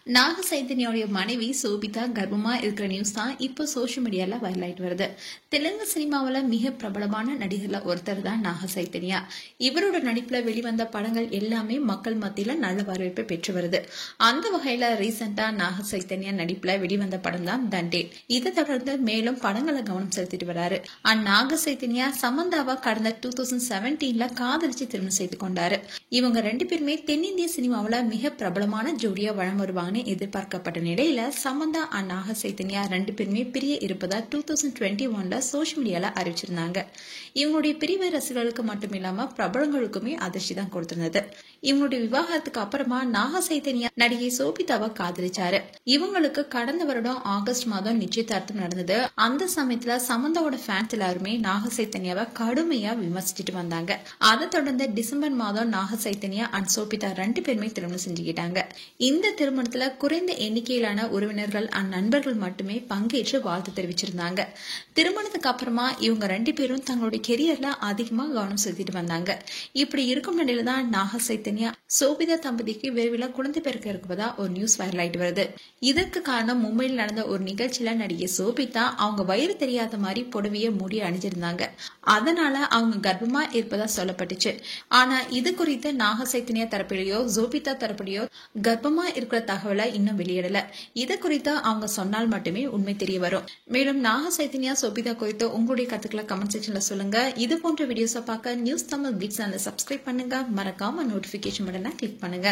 நாக சைத்தன்யாவுடைய மனைவி சோபிதா கர்ப்பமா இருக்கிற நியூஸ் தான் இப்போ சோசியல் மீடியால வைரல் ஆயிட்டு வருது. தெலுங்கு சினிமாவில் மிக பிரபலமான நடிகர்ல ஒருத்தர் தான் நாக சைத்தன்யா. இவரோட நடிப்புல வெளிவந்த படங்கள் எல்லாமே மக்கள் மத்தியில நல்ல வரவேற்பை பெற்று வருது. அந்த வகையில ரீசெண்டா நாக சைத்தன்யா நடிப்புல வெளிவந்த படம் தான் தண்டே. இதை தொடர்ந்து மேலும் படங்களை கவனம் செலுத்திட்டு வராரு. நாக சைத்தன்யா சமந்தாவா கடந்த 2017 காதலிச்சு திருமணம் செய்து கொண்டாரு. இவங்க ரெண்டு பேருமே தென்னிந்திய சினிமாவில் மிக பிரபலமான ஜோடியா வளம் வருவாங்க எதிர்பார்க்கப்பட்ட நிலையில சமந்தா நாக சைத்தன்யா ரெண்டு பேருமே பிரிய இருப்பதா 2021 சோசியல் மீடியால அறிவிச்சிருந்தாங்க. இவங்களுடைய பிரிவு ரசிகர்களுக்கு மட்டும் இல்லாம பிரபலங்களுக்குமே அதிர்ச்சி தான் கொடுத்திருந்தது. இவங்களுடைய விவாகரத்துக்கு அப்புறமா நாக சைத்தன்யா நடிகை சோபிதாவை காதலிச்சாரு. இவங்களுக்கு கடந்த வருடம் ஆகஸ்ட் மாதம் நிச்சயதார்த்தம் நடந்தது. அந்த சமயத்துல சமந்தாவோட ஃபேன்ஸ் எல்லாருமே நாக சைத்தன்யாவை கடுமையா விமர்சிச்சுட்டு வந்தாங்க. அதை தொடர்ந்து டிசம்பர் மாதம் நாக சைத்தன்யா அண்ட் சோபிதா ரெண்டு பேருமே திருமணம் செஞ்சுக்கிட்டாங்க. இந்த திருமணத்துல குறைந்த எண்ணிக்கையிலான உறவினர்கள் நண்பர்கள் மட்டுமே பங்கேற்று வாழ்த்து தெரிவிச்சிருந்தாங்க. திருமணத்துக்கு அப்புறமா இவங்க ரெண்டு பேரும் தங்களுடைய கெரியர்ல அதிகமா கவனம் செலுத்திட்டு வந்தாங்க. இப்படி இருக்கும் நிலையில தான் நாக சைத்தன்யா சோபிதா தம்பதிக்கு விரைவில் குழந்தை பிறக்க இருப்பதா ஒரு நியூஸ் வைரல் ஆயிட்டு வருது. இதற்கு காரணம் மும்பையில் நடந்த ஒரு நிகழ்ச்சியில நடிகை சோபிதா அவங்க வயிறு தெரியாத மாதிரி புடவைய மூடி அணிஞ்சிருந்தாங்க. அதனால அவங்க கர்ப்பமா இருப்பதா சொல்லப்பட்டுச்சு. ஆனா இது குறித்து நாக சைத்தன்யா தரப்பிலேயோ சோபிதா தரப்பிலேயோ கர்ப்பமா இருக்கிற தகவலை இன்னும் வெளியிடல. இது குறித்து அவங்க சொன்னால் மட்டுமே உண்மை தெரிய வரும். மேலும் நாக சைத்தன்யா சோபிதா குறித்து உங்களுடைய கருத்துக்களை கமெண்ட் செக்ஷன்ல சொல்லுங்க. இது போன்ற வீடியோஸை பார்க்க நியூஸ் தமிழ் கிட்ஸ் சேனலை சப்ஸ்கிரைப் பண்ணுங்க. மறக்காம நோட்டிபிகேஷன் பட்டனை கிளிக் பண்ணுங்க.